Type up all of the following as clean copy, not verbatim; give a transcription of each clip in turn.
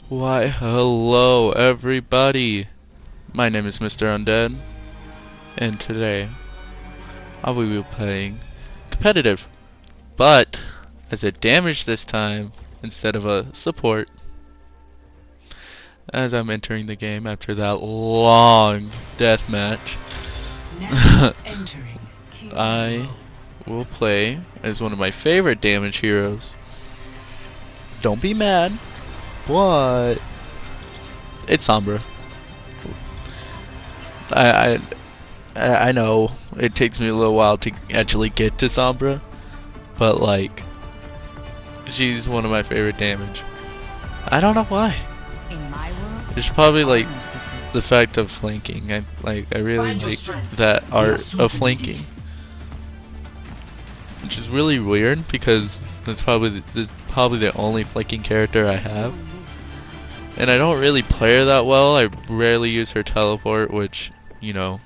Why, hello everybody! My name is Mr. Undead, and today I will be playing competitive, but as a damage this time instead of a support. As I'm entering the game after that long death match, I will play as one of my favorite damage heroes. Don't be mad, but it's Sombra. I know it takes me a little while to actually get to Sombra, but like, she's one of my favorite damage. I don't know why. It's probably like the fact of flanking. I really like that art of flanking, which is really weird because that's probably the only flanking character I have, and I don't really play her that well. I rarely use her teleport, which, you know,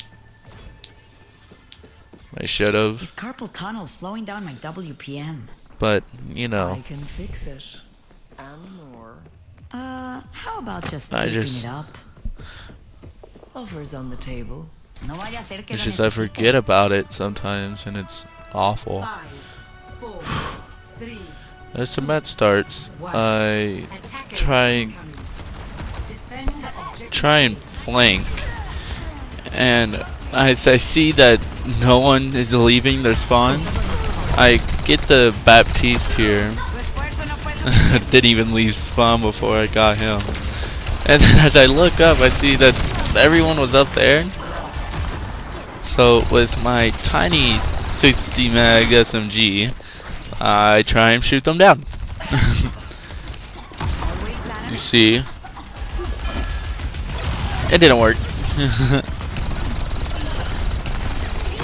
I should have. Is carpal tunnel slowing down my WPM? But, you know, I can fix it. And more. How about just I keeping just- it up? Offers on the table. No vaya a ser que it's lo just I necesite. forget about it sometimes, and it's awful. 5, 4, 3, As the match starts, I attackers try and flank, and as I see that no one is leaving their spawn, I get the Baptiste here. Didn't even leave spawn before I got him. And then as I look up, I see that everyone was up there. So with my tiny 60 mag SMG, I try and shoot them down. You see, it didn't work.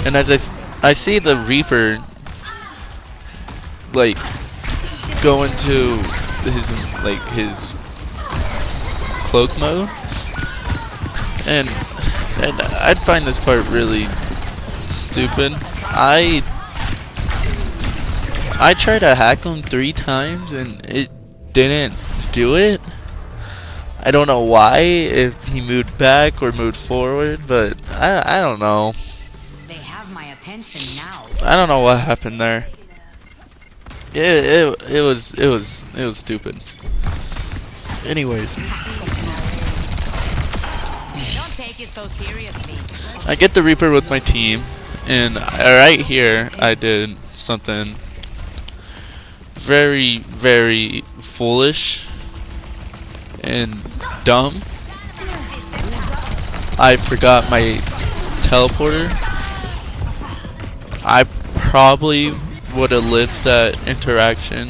And as I see the Reaper like go into his cloak mode, and I'd find this part really stupid. I tried to hack him 3 times and it didn't do it. I don't know why, if he moved back or moved forward, but I don't know. They have my attention now. I don't know what happened there. It was stupid. Anyways, Don't take it so seriously. I get the Reaper with my team, and right here I did something very, very foolish and dumb. I forgot my teleporter. I probably would have lived that interaction.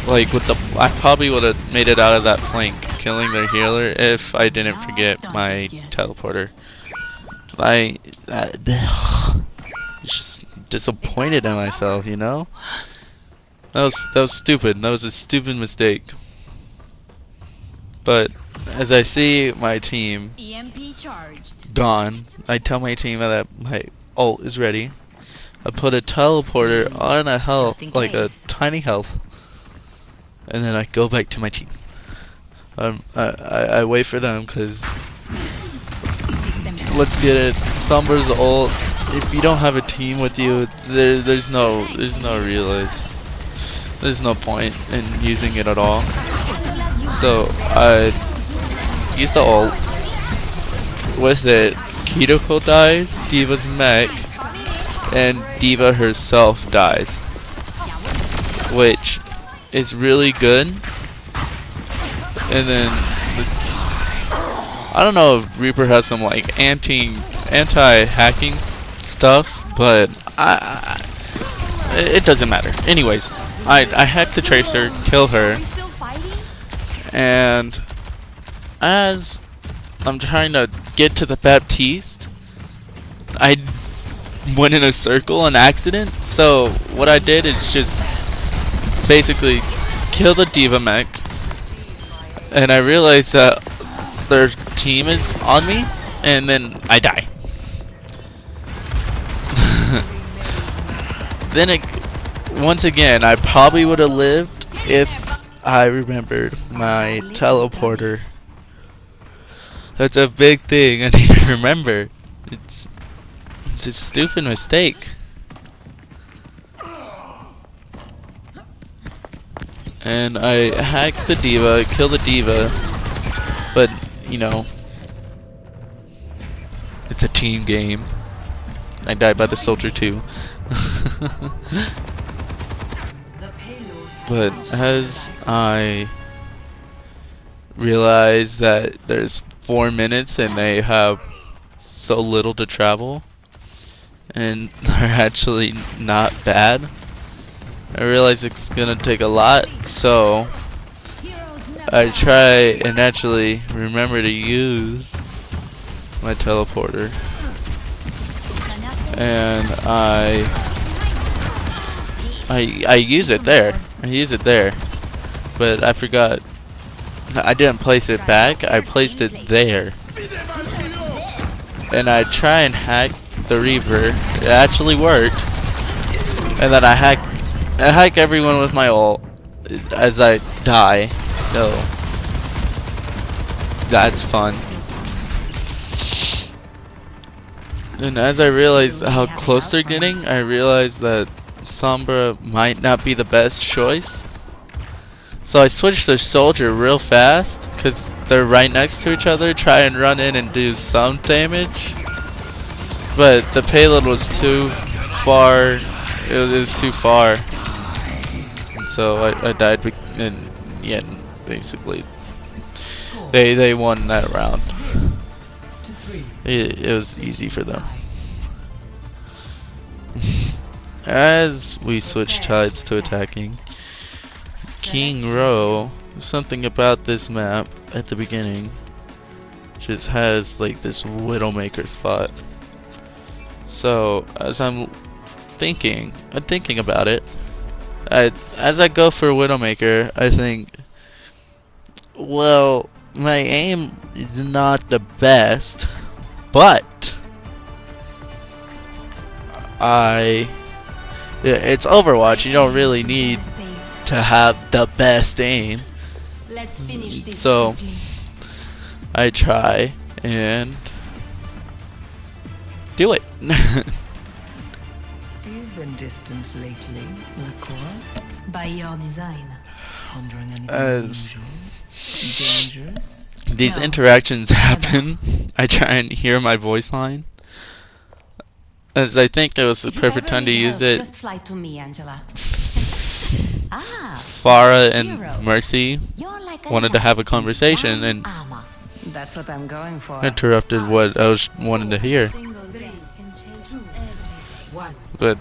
Like with I probably would have made it out of that flank, killing their healer, if I didn't forget my teleporter. I just disappointed in myself, you know. That was stupid. That was a stupid mistake. But as I see my team EMP charged. gone, I tell my team that my ult is ready. I put a teleporter on a health, Just in like a case. tiny health, and then I go back to my team. I wait for them because let's get it. Sombra's ult. If you don't have a team with you, there's no realize. There's no point in using it at all. So I use the ult. With it, Kitoko dies, Diva's mech, and Diva herself dies, which is really good. And then I don't know if Reaper has some like anti-hacking stuff, but it doesn't matter. Anyways, I hack the Tracer, kill her, and as I'm trying to get to the Baptiste, I went in a circle on accident. So what I did is just basically kill the Diva mech, and I realized that their team is on me, and then I die. Then once again, I probably would have lived if I remembered my teleporter. That's a big thing I need to remember. It's a stupid mistake. And I hacked the diva, killed the diva, but you know, it's a team game. I died by the soldier too. But as I realized that there's 4 minutes and they have so little to travel, and they're actually not bad, I realized it's gonna take a lot, so I try and actually remember to use my teleporter, and I use it there. I use it there, but I forgot. I didn't place it back. I placed it there, and I try and hack the Reaper. It actually worked, and then I hack everyone with my ult as I die. So that's fun. And as I realize how close they're getting, I realize that Sombra might not be the best choice. So I switched to Soldier real fast because they're right next to each other. Try and run in and do some damage, but the payload was too far. It was too far, and so I died. And yeah, basically, they won that round. It was easy for them. As we switch tides to attacking, King Row, something about this map at the beginning just has like this Widowmaker spot. So as I'm thinking about it, as I go for Widowmaker, I think, well, my aim is not the best, but it's Overwatch. You don't really need to have the best aim. Let's finish this So quickly. I try and do it. You've been distant lately, Nakora. By your design. Wondering anything As unusual? Dangerous? these No. interactions happen, I try and hear my voice line, as I think it was the If you perfect ever time to need use help, it. Just fly to me, Angela. Farah and hero. Mercy You're like wanted to have a conversation and armor. That's what I'm going for. interrupted what I was wanting to hear. But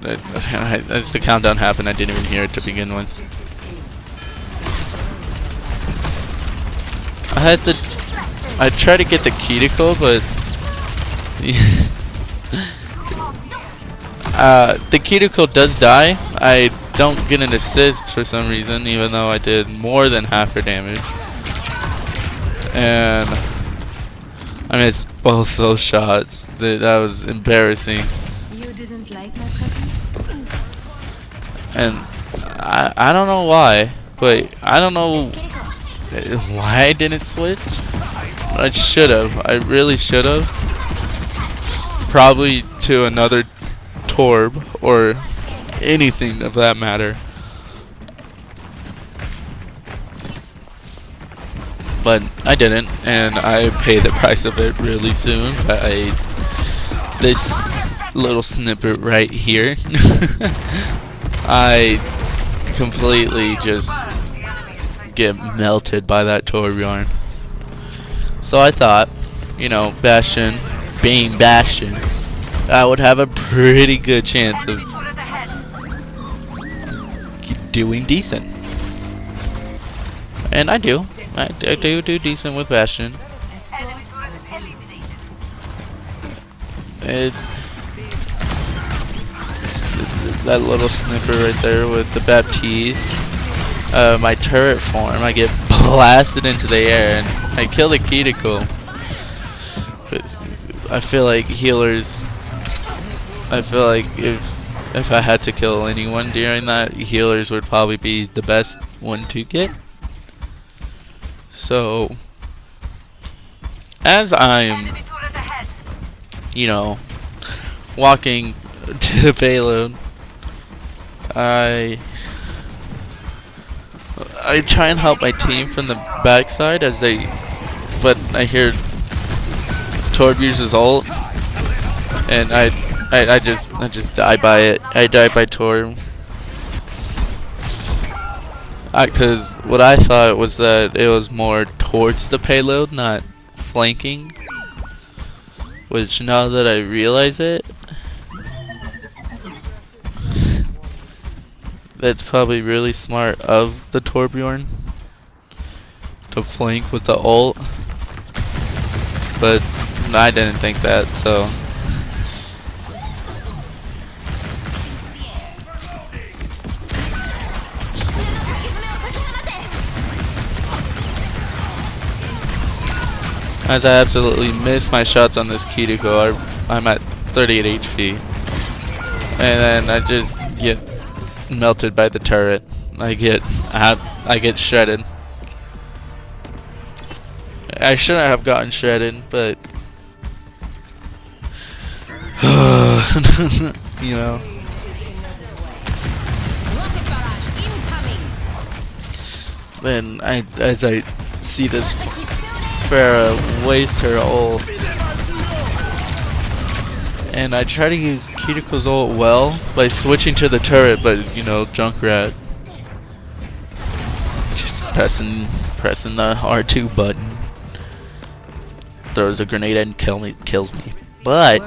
as the countdown happened, I didn't even hear it to begin with. I tried to get the cuticle, but the cuticle does die. I don't get an assist for some reason, even though I did more than half her damage. And I missed both those shots. That was embarrassing. You didn't like my present? And I don't know why, but I don't know why I didn't switch. I should have. I really should have. Probably to another Torb or anything of that matter. But I didn't, and I paid the price of it really soon by this little snippet right here. I completely just get melted by that Torbjorn. So I thought, you know, Bastion, being Bastion, I would have a pretty good chance of doing decent. And I do. I do decent with Bastion. That little sniper right there with the Baptiste. My turret form, I get blasted into the air and I kill the cuticle. I feel like healers. I feel like if I had to kill anyone during that, healers would probably be the best one to get. So, as I'm, you know, walking to the payload, I try and help my team from the backside but I hear Torb use his ult, and I just die by it. I die by Torb. Because what I thought was that it was more towards the payload, not flanking. Which, now that I realize it, that's probably really smart of the Torbjorn to flank with the ult. But I didn't think that, so. As I absolutely miss my shots on this Kiriko, I'm at 38 HP. And then I just get melted by the turret. I get shredded. I shouldn't have gotten shredded, but you know. Then as I see this Pharah waste her ult, and I try to use Kiriko's ult well by switching to the turret, but you know, Junkrat just pressing the R2 button, throws a grenade and kills me. But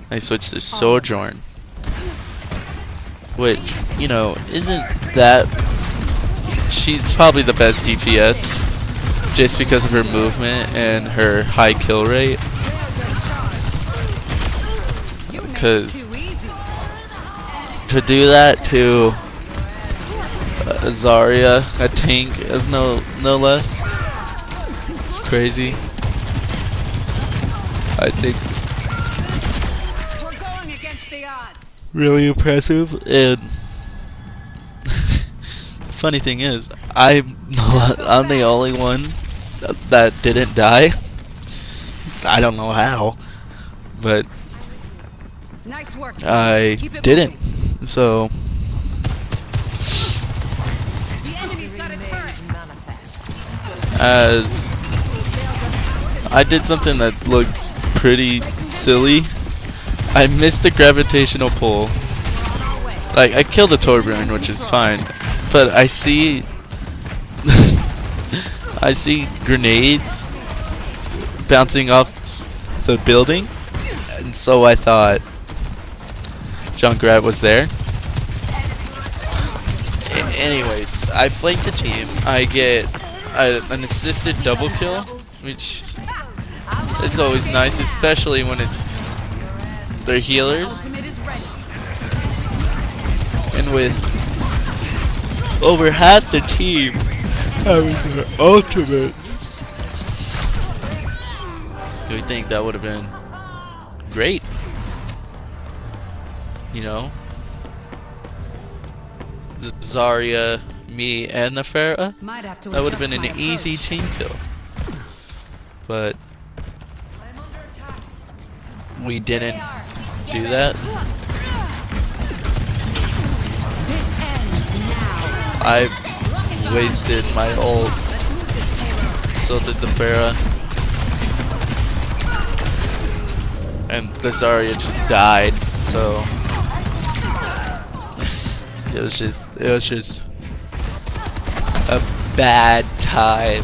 I switched to Sojourn, which, you know, isn't that. She's probably the best DPS just because of her movement and her high kill rate. Because to do that to Zarya, a tank of no less, it's crazy. I think really impressive. And funny thing is, I'm the only one that didn't die. I don't know how, but Nice work. I didn't. So as I did something that looked pretty silly, I missed the gravitational pull. Like, I killed the Torbjorn, which is fine, but I see I see grenades bouncing off the building, and so I thought Junkrat was there. Anyways, I flank the team. I get an assisted double kill, which it's always nice, especially when it's their healers. And with over half the team having their ultimate, you would think that would have been great. You know? Zarya, me, and the Pharah. That would have been an easy team kill. But we didn't do that. I wasted my ult. So did the Pharah. And the Zarya just died, so it was just a bad time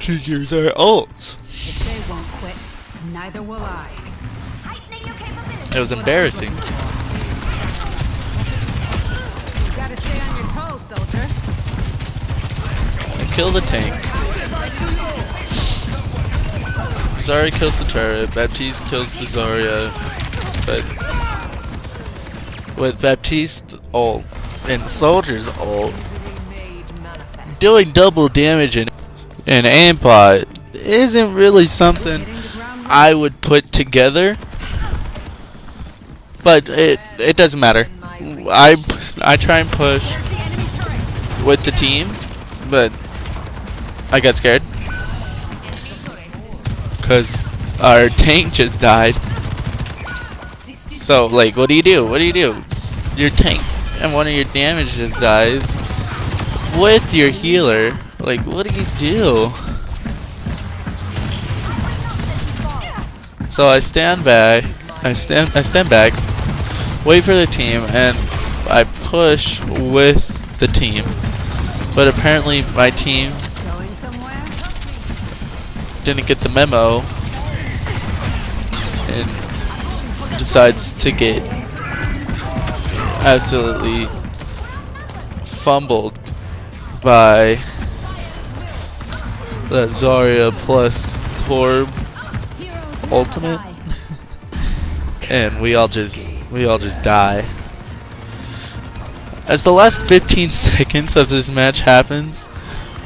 to use our ults. If they won't quit, neither will I. It was embarrassing. You gotta stay on your toes, soldier. I kill the tank. Zarya kills the turret. Baptiste kills the Zarya. But with Baptiste ult and Soldier's ult doing double damage in an aimbot isn't really something I would put together. But it doesn't matter. I try and push with the team, but I got scared because our tank just died. So like, what do you do? What do you do? Your tank and one of your damage just dies with your healer. Like, what do you do? So I stand back. I stand back. Wait for the team, and I push with the team. But apparently my team Going somewhere? didn't get the memo and decides to get absolutely fumbled by that Zarya plus Torb ultimate, and we all just die. As the last 15 seconds of this match happens,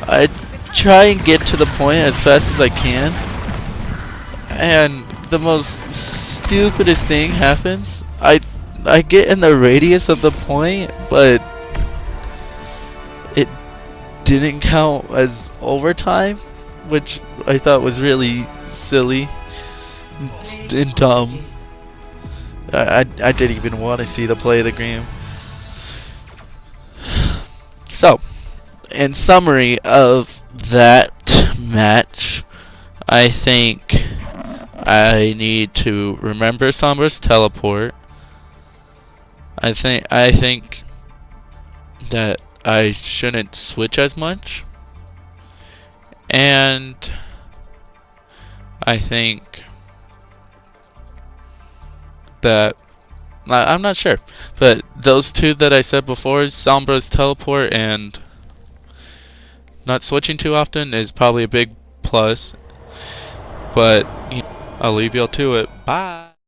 I try and get to the point as fast as I can, and the most stupidest thing happens. I get in the radius of the point, but it didn't count as overtime, which I thought was really silly and dumb. I didn't even want to see the play of the game. So, in summary of that match, I think I need to remember Sombra's teleport. I think that I shouldn't switch as much, and I think that I'm not sure, but those two that I said before, Sombra's teleport and not switching too often, is probably a big plus. But I'll leave y'all to it. Bye.